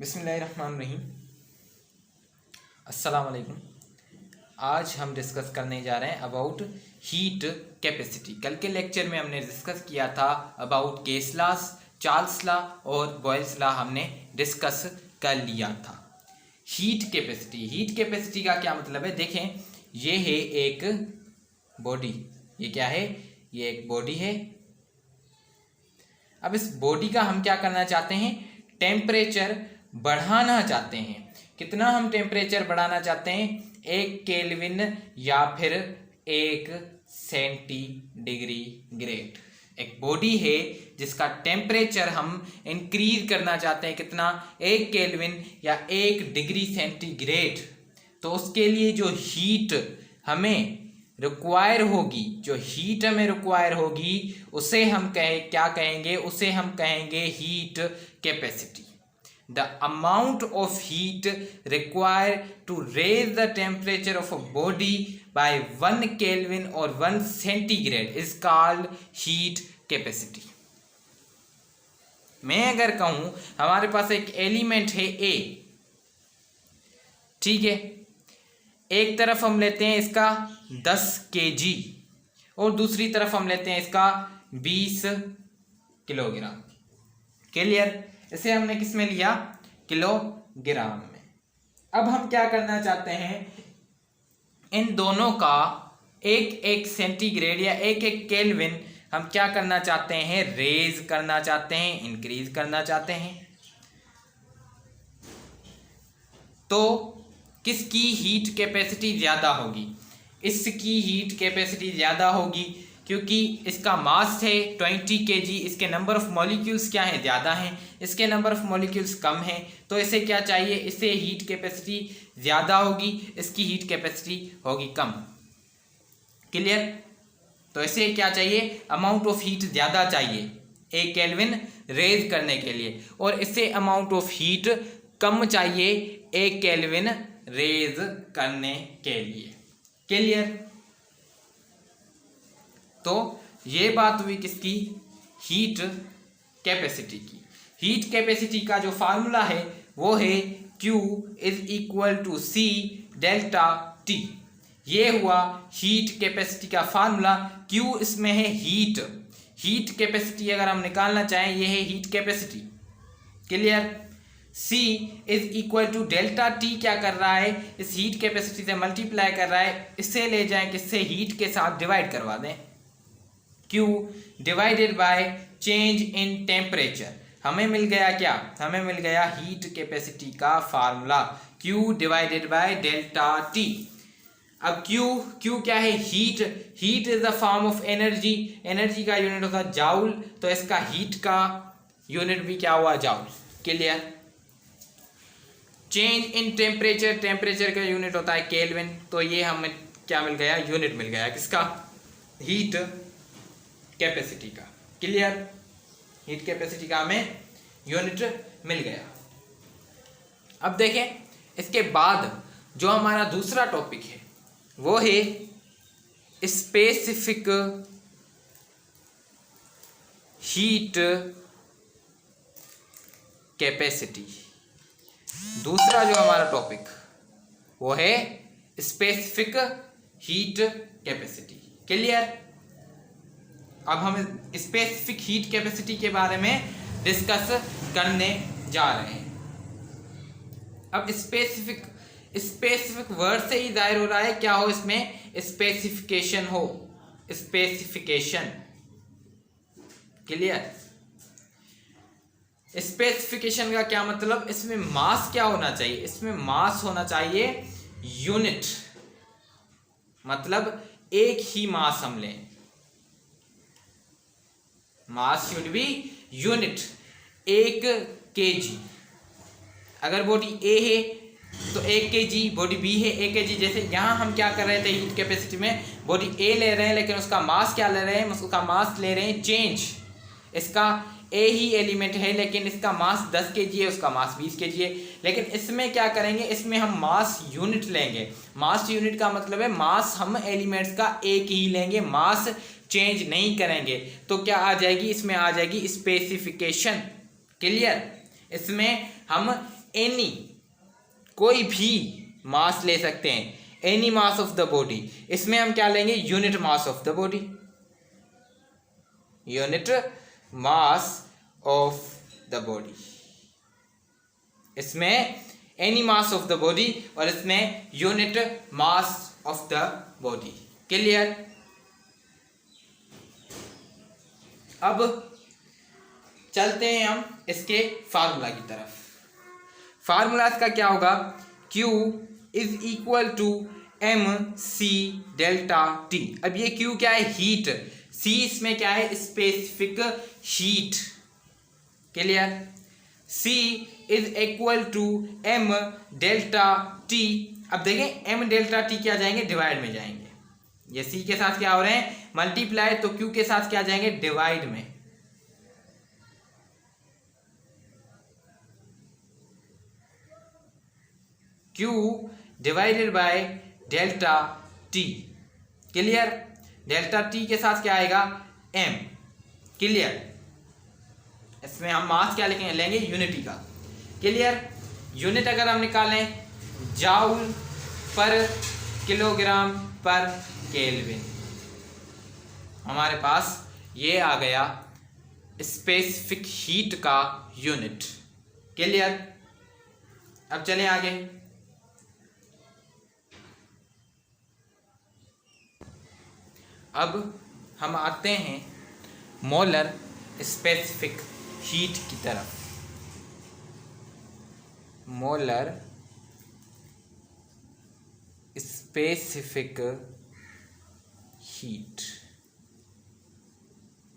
बिस्मिल्लाहिर्रहमानिर्रहीम। अस्सलाम वालेकुम। आज हम डिस्कस करने जा रहे हैं अबाउट हीट कैपेसिटी। कल के लेक्चर में हमने डिस्कस किया था about case laws, Charles law और बॉयल्स लॉ हमने डिस्कस कर लिया था। हीट कैपेसिटी का क्या मतलब है? देखें, ये है एक बॉडी। ये क्या है? ये एक बॉडी है। अब इस बॉडी का हम क्या करना चाहते हैं? टेम्परेचर बढ़ाना चाहते हैं। कितना हम टेम्परेचर बढ़ाना चाहते हैं? 1 केल्विन या फिर 1 सेंटीग्रेड। एक बॉडी है जिसका टेम्परेचर हम इंक्रीज करना चाहते हैं। कितना? 1 केल्विन या 1 डिग्री सेंटीग्रेड। तो उसके लिए जो हीट हमें रिक्वायर होगी, उसे हम क्या कहेंगे? उसे हम कहेंगे heat capacity. The amount of heat required to raise the temperature of a body by 1 Kelvin or 1 centigrade is called heat capacity. मैं अगर कहूँ हमारे पास एक एलिमेंट है A, ठीक है, एक तरफ हम लेते हैं इसका 10 kg और दूसरी तरफ हम लेते हैं इसका 20 किलोग्राम। क्लियर? इसे हमने किस में लिया? किलोग्राम में। अब हम क्या करना चाहते हैं? इन दोनों का 1 सेंटीग्रेड या 1 केल्विन हम क्या करना चाहते हैं? रेज करना चाहते हैं, इंक्रीज करना चाहते हैं। तो किसकी हीट कैपेसिटी ज्यादा होगी? इसकी हीट कैपेसिटी ज्यादा होगी क्योंकि इसका मास है 20 kg। इसके नंबर ऑफ मॉलिक्यूल्स क्या है? ज़्यादा हैं। इसके नंबर ऑफ मॉलिक्यूल्स कम हैं। तो इसे क्या चाहिए? इसे हीट कैपेसिटी ज़्यादा होगी, इसकी हीट कैपेसिटी होगी कम। क्लियर? तो इसे क्या चाहिए? अमाउंट ऑफ हीट ज़्यादा चाहिए 1 केल्विन रेज करने के लिए, और इसे अमाउंट ऑफ हीट कम चाहिए 1 केल्विन रेज करने के लिए। क्लियर? तो ये बात हुई किसकी? हीट कैपेसिटी की। हीट कैपेसिटी का जो फार्मूला है वो है Q = C डेल्टा T। ये हुआ हीट कैपेसिटी का फार्मूला। Q इसमें है हीट कैपेसिटी अगर हम निकालना चाहें, ये है heat capacity. Clear? C = delta T क्या कर रहा है? इस हीट कैपेसिटी से मल्टीप्लाई कर रहा है। इससे ले जाएं किससे? हीट के साथ डिवाइड करवा दें। Q divided by change in temperature. हमें मिल गया क्या? हमें मिल गया हीट कैपेसिटी का formula Q divided by delta T। अब Q क्या है? Heat is the form of energy. Energy का यूनिट होता है जाउल, तो इसका हीट का यूनिट भी क्या हुआ? Joule. Clear? Change in temperature का यूनिट होता है केल्विन, तो ये हमें क्या मिल गया? यूनिट मिल गया किसका? हीट कैपेसिटी का। क्लियर? हीट कैपेसिटी का हमें यूनिट मिल गया। अब देखें, इसके बाद जो हमारा दूसरा टॉपिक है वो है स्पेसिफिक हीट कैपेसिटी। दूसरा जो हमारा टॉपिक वो है स्पेसिफिक हीट कैपेसिटी। क्लियर? अब हम स्पेसिफिक हीट कैपेसिटी के बारे में डिस्कस करने जा रहे हैं। अब स्पेसिफिक वर्ड से ही जाहिर हो रहा है क्या हो? इसमें स्पेसिफिकेशन हो। स्पेसिफिकेशन। क्लियर? स्पेसिफिकेशन का क्या मतलब? इसमें मास क्या होना चाहिए? इसमें मास होना चाहिए यूनिट। मतलब एक ही मास हम लें। मास शुड बी यूनिट। 1 kg। अगर बॉडी A है तो 1 kg, बॉडी B है 1 kg। जैसे यहाँ हम क्या कर रहे थे हीट कैपेसिटी में? बॉडी A ले रहे हैं लेकिन उसका मास क्या ले रहे हैं? उसका मास ले रहे हैं चेंज। इसका A ही एलिमेंट है लेकिन इसका मास 10 kg है, उसका मास 20 kg है। लेकिन इसमें क्या करेंगे? इसमें हम मास यूनिट लेंगे। मास यूनिट का मतलब है मास हम एलिमेंट्स का एक ही लेंगे, मास चेंज नहीं करेंगे। तो क्या आ जाएगी? इसमें आ जाएगी स्पेसिफिकेशन। क्लियर? इसमें हम एनी, कोई भी मास ले सकते हैं, any mass of the body. इसमें हम क्या लेंगे, unit mass of the body, unit mass of the body. इसमें any mass of the body और इसमें unit mass of the body. Clear. अब चलते हैं हम इसके फार्मूला की तरफ। फार्मूला इसका क्या होगा, Q is equal to M C delta T. अब ये Q क्या है, हीट, C इसमें क्या है, specific heat. Clear. C is equal to M delta T. अब देखें एम डेल्टा टी क्या जाएंगे, डिवाइड में जाएंगे। ये C के साथ क्या हो रहे हैं, मल्टीप्लाई, तो Q के साथ क्या जाएंगे, डिवाइड में। Q divided by delta T. Clear. Delta T के साथ क्या आएगा, M। क्लियर। इसमें हम मास क्या लेंगे, यूनिटी का। क्लियर। यूनिट अगर हम निकालें, जाउल पर किलोग्राम पर केल्विन, हमारे पास ये आ गया स्पेसिफिक हीट का यूनिट। क्लियर। अब चलें आगे। अब हम आते हैं मोलर स्पेसिफिक हीट की तरफ। Molar specific heat.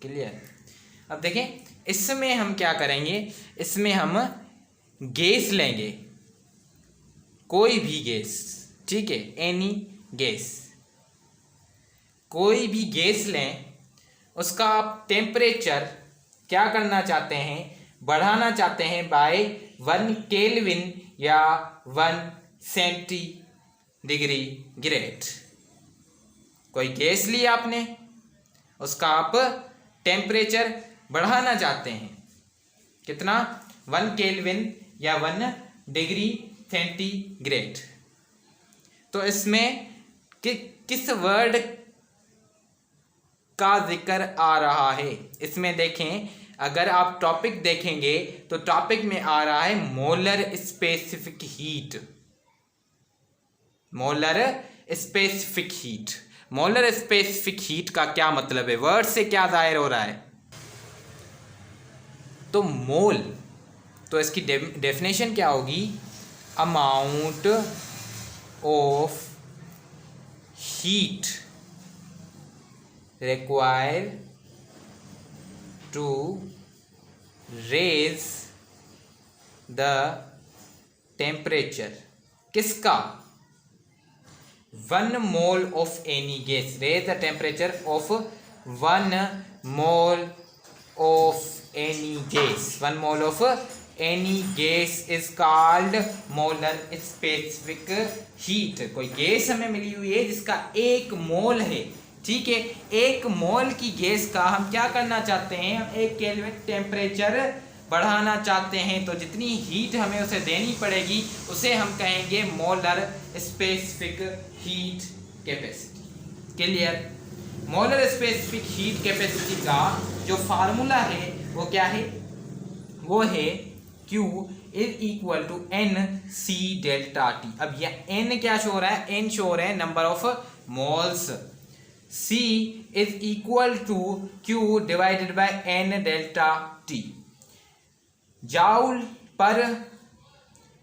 क्लियर। अब देखें इसमें हम क्या करेंगे, इसमें हम गैस लेंगे, कोई भी गैस, ठीक है, एनी गैस, कोई भी गैस लें, उसका आप टेम्परेचर क्या करना चाहते हैं, बढ़ाना चाहते हैं बाय 1 केल्विन या 1 सेंटीग्रेड। कोई गैस ली आपने, उसका आप टेम्परेचर बढ़ाना चाहते हैं, कितना, 1 केल्विन या 1 डिग्री सेंटीग्रेड। तो इसमें किस वर्ड का जिक्र आ रहा है, इसमें देखें, अगर आप टॉपिक देखेंगे तो टॉपिक में आ रहा है molar specific heat. Molar specific heat. Molar specific heat का क्या मतलब है, वर्ड से क्या जाहिर हो रहा है, तो मोल, तो इसकी डेफिनेशन क्या होगी, amount of heat required to raise the temperature, किसका, 1 mole of any gas, raise the temperature of 1 mole of any gas, 1 mole of any gas is called molar specific heat। कोई गैस हमें मिली हुई है जिसका 1 मोल है, ठीक है, 1 मोल की गैस का हम क्या करना चाहते हैं, हम 1 केल्विन टेम्परेचर बढ़ाना चाहते हैं, तो जितनी हीट हमें उसे देनी पड़ेगी उसे हम कहेंगे molar specific heat capacity. Clear. Molar specific heat capacity का जो फार्मूला है वो क्या है, वो है Q is equal to N C delta T. अब यह N क्या शो हो रहा है, N शो हो रहा है number of moles, C is equal to Q divided by N delta T। Joule पर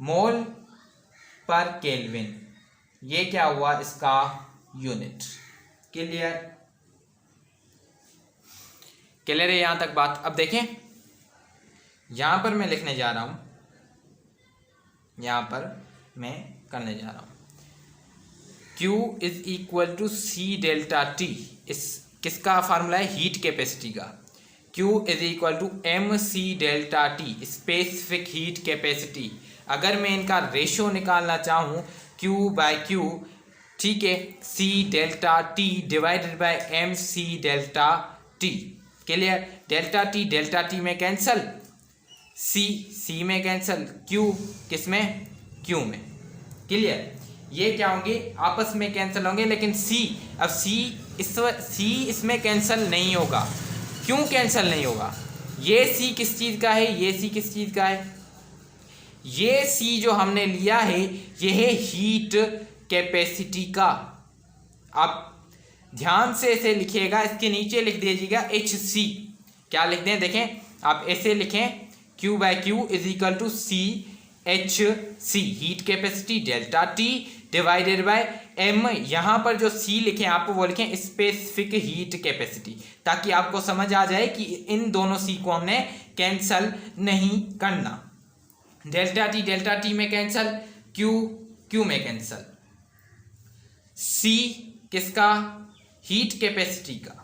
मोल पर केल्विन, ये क्या हुआ इसका यूनिट। क्लियर। क्लियर है यहां तक बात। अब देखें यहां पर मैं लिखने जा रहा हूं, यहां पर मैं करने जा रहा हूं Q is equal to C delta T. इस किसका फार्मूला है, हीट कैपेसिटी का। Q is equal to M C delta T, specific heat capacity. अगर मैं इनका रेशो निकालना चाहूँ Q बाय Q, ठीक है, C delta T divided by M C delta T. Clear. Delta T में कैंसल, सी में कैंसल, क्यू किस में, क्यू में। क्लियर, ये क्या होंगे आपस में कैंसिल होंगे, लेकिन अब सी इसमें कैंसिल नहीं होगा। क्यों कैंसिल नहीं होगा? ये सी किस चीज़ का है, ये सी किस चीज़ का है? ये सी जो हमने लिया है ये है हीट कैपेसिटी का। आप ध्यान से इसे लिखिएगा, इसके नीचे लिख दीजिएगा एच सी। क्या लिख दें, देखें आप ऐसे लिखें, Q by Q is equal to C H C, heat capacity delta T divided by M. यहाँ पर जो सी लिखें आप वो लिखें स्पेसिफिक हीट कैपेसिटी, ताकि आपको समझ आ जाए कि इन दोनों सी को हमने कैंसल नहीं करना। डेल्टा टी में कैंसल, क्यू में कैंसल। सी किसका, हीट कैपेसिटी का।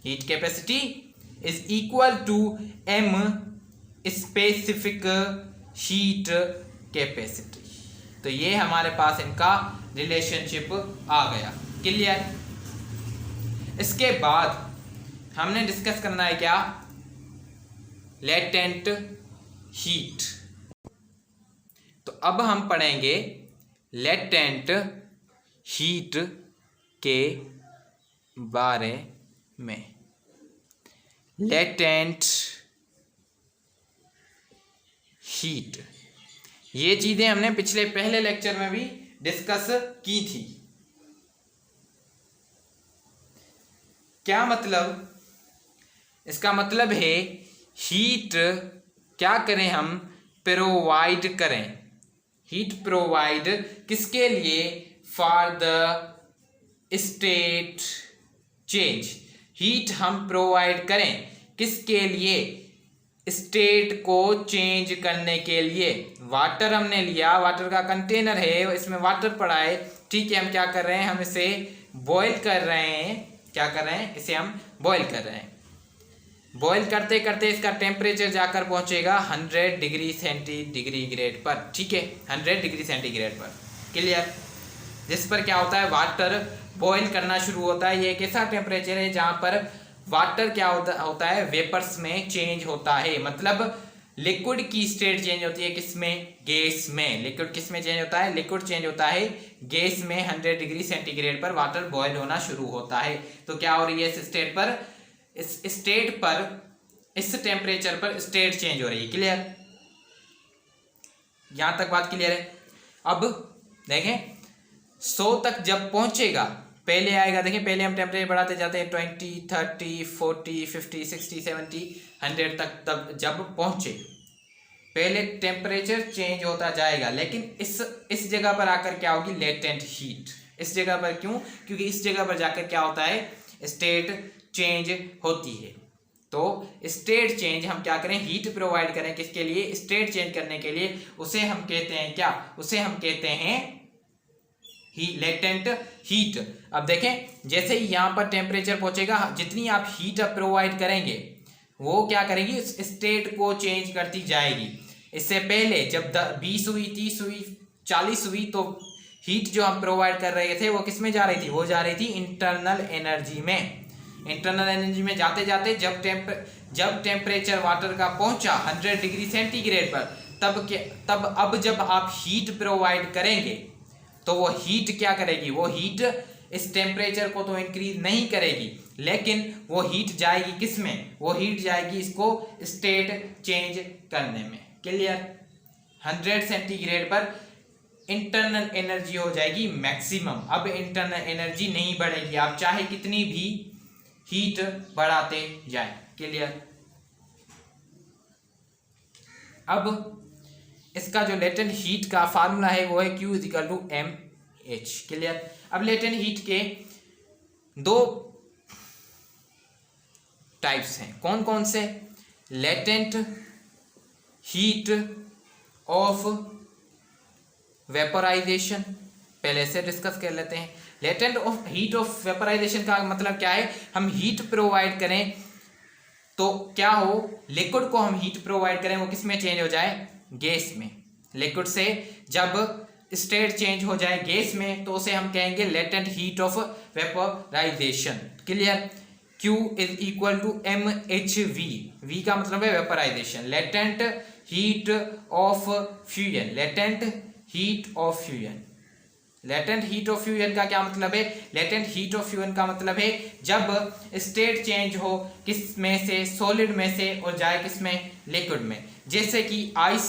Heat capacity is equal to M specific heat capacity. तो ये हमारे पास इनका रिलेशनशिप आ गया। क्लियर। इसके बाद हमने डिस्कस करना है क्या, लेटेंट हीट। तो अब हम पढ़ेंगे लेटेंट हीट के बारे में। लेटेंट हीट, ये चीजें हमने पहले लेक्चर में भी डिस्कस की थी। क्या मतलब, इसका मतलब है हीट क्या करें हम, प्रोवाइड करें। हीट प्रोवाइड किसके लिए, for the state change. Heat हम प्रोवाइड करें किसके लिए, स्टेट को चेंज करने के लिए। वाटर हमने लिया, वाटर का कंटेनर है, इसमें वाटर पड़ा है, ठीक है। हम क्या कर रहे हैं, हम इसे बॉईल कर रहे हैं। क्या कर रहे हैं, इसे हम बॉईल कर रहे हैं। बॉईल करते करते इसका टेम्परेचर जाकर पहुंचेगा 100 डिग्री सेंटीग्रेड पर, ठीक है, 100 डिग्री सेंटीग्रेड पर। क्लियर। जिस पर क्या होता है, वाटर बॉईल करना शुरू होता है। ये एक ऐसा टेम्परेचर है जहां पर वाटर क्या होता है, वेपर्स में चेंज होता है। मतलब लिक्विड की स्टेट चेंज होती है किसमें, गैस में। लिक्विड किस में चेंज होता है, लिक्विड चेंज होता है गैस में। 100 डिग्री सेंटीग्रेड पर वाटर बॉयल होना शुरू होता है। तो क्या हो रही है, इस स्टेट पर इस टेम्परेचर पर स्टेट चेंज हो रही है। क्लियर, यहां तक बात क्लियर है। अब देखें 100 तक जब पहुंचेगा, पहले आएगा, देखें पहले हम टेम्परेचर बढ़ाते जाते हैं 20, 30, 40, 50, 60, 70, 100 तक। तब जब पहुंचे, पहले टेम्परेचर चेंज होता जाएगा, लेकिन इस जगह पर आकर क्या होगी, लेटेंट हीट। इस जगह पर क्यों, क्योंकि इस जगह पर जाकर क्या होता है, स्टेट चेंज होती है। तो स्टेट चेंज हम क्या करें, हीट प्रोवाइड करें किसके लिए, स्टेट चेंज करने के लिए। उसे हम कहते हैं क्या, उसे हम कहते हैं लेटेंट हीट। अब देखें जैसे ही यहाँ पर टेम्परेचर पहुंचेगा, जितनी आप हीट प्रोवाइड करेंगे वो क्या करेगी, स्टेट को चेंज करती जाएगी। इससे पहले जब 20 हुई, 30 हुई, 40 हुई, तो हीट जो हम प्रोवाइड कर रहे थे वो किस में जा रही थी, वो जा रही थी इंटरनल एनर्जी में। इंटरनल एनर्जी में जाते जाते जब टेम्परेचर वाटर का पहुंचा 100 डिग्री सेंटीग्रेड पर, तब अब जब आप हीट प्रोवाइड करेंगे तो वो हीट क्या करेगी, वो हीट इस टेम्परेचर को तो इंक्रीज नहीं करेगी, लेकिन वो हीट जाएगी किस में, वो हीट जाएगी इसको स्टेट चेंज करने में। क्लियर। 100 सेंटीग्रेड पर इंटरनल एनर्जी हो जाएगी मैक्सिमम। अब इंटरनल एनर्जी नहीं बढ़ेगी, आप चाहे कितनी भी हीट बढ़ाते जाएं। क्लियर। अब इसका जो लेटेंट हीट का फार्मूला है वो है Q is equal to mH। Clear. अब लेटेंट हीट के दो टाइप्स हैं, कौन कौन से, लेटेंट हीट ऑफ वेपोराइजेशन, पहले से डिस्कस कर लेते हैं। Latent of heat of vaporisation का मतलब क्या है, हम हीट प्रोवाइड करें तो क्या हो, लिक्विड को हम हीट प्रोवाइड करें वो किस में चेंज हो जाए, गैस में। लिक्विड से जब स्टेट चेंज हो जाए गैस में तो उसे हम कहेंगे latent heat of vaporisation. Clear. Q is equal to MHV। V का मतलब है vaporisation, latent heat of fusion. Latent heat of fusion, latent heat of fusion का क्या मतलब है? लेटेंट हीट ऑफ फ्यूजन का मतलब है जब स्टेट चेंज हो किस में से, सॉलिड में से, और जाए किस में, लिक्विड में। जैसे कि आइस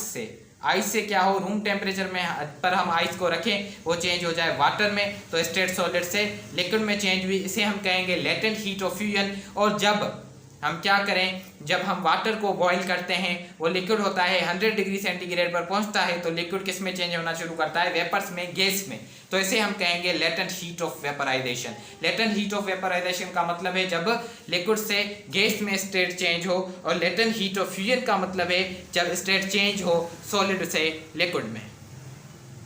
से क्या हो, रूम टेम्परेचर में पर हम आइस को रखें, वो चेंज हो जाए वाटर में, तो स्टेट सॉलिड से लिक्विड में चेंज हुई, इसे हम कहेंगे लेटेंट हीट ऑफ फ्यूजन। और जब हम क्या करें, जब हम वाटर को बॉईल करते हैं, वो लिक्विड होता है, 100 डिग्री सेंटीग्रेड पर पहुंचता है, तो लिक्विड किस में चेंज होना शुरू करता है, वेपर्स में, गैस में। तो इसे हम कहेंगे latent heat of vaporisation. Latent heat of vaporisation का मतलब है जब लिक्विड से गैस में स्टेट चेंज हो, और लेटेंट हीट ऑफ फ्यूजन का मतलब है जब स्टेट चेंज हो सॉलिड से लिक्विड में।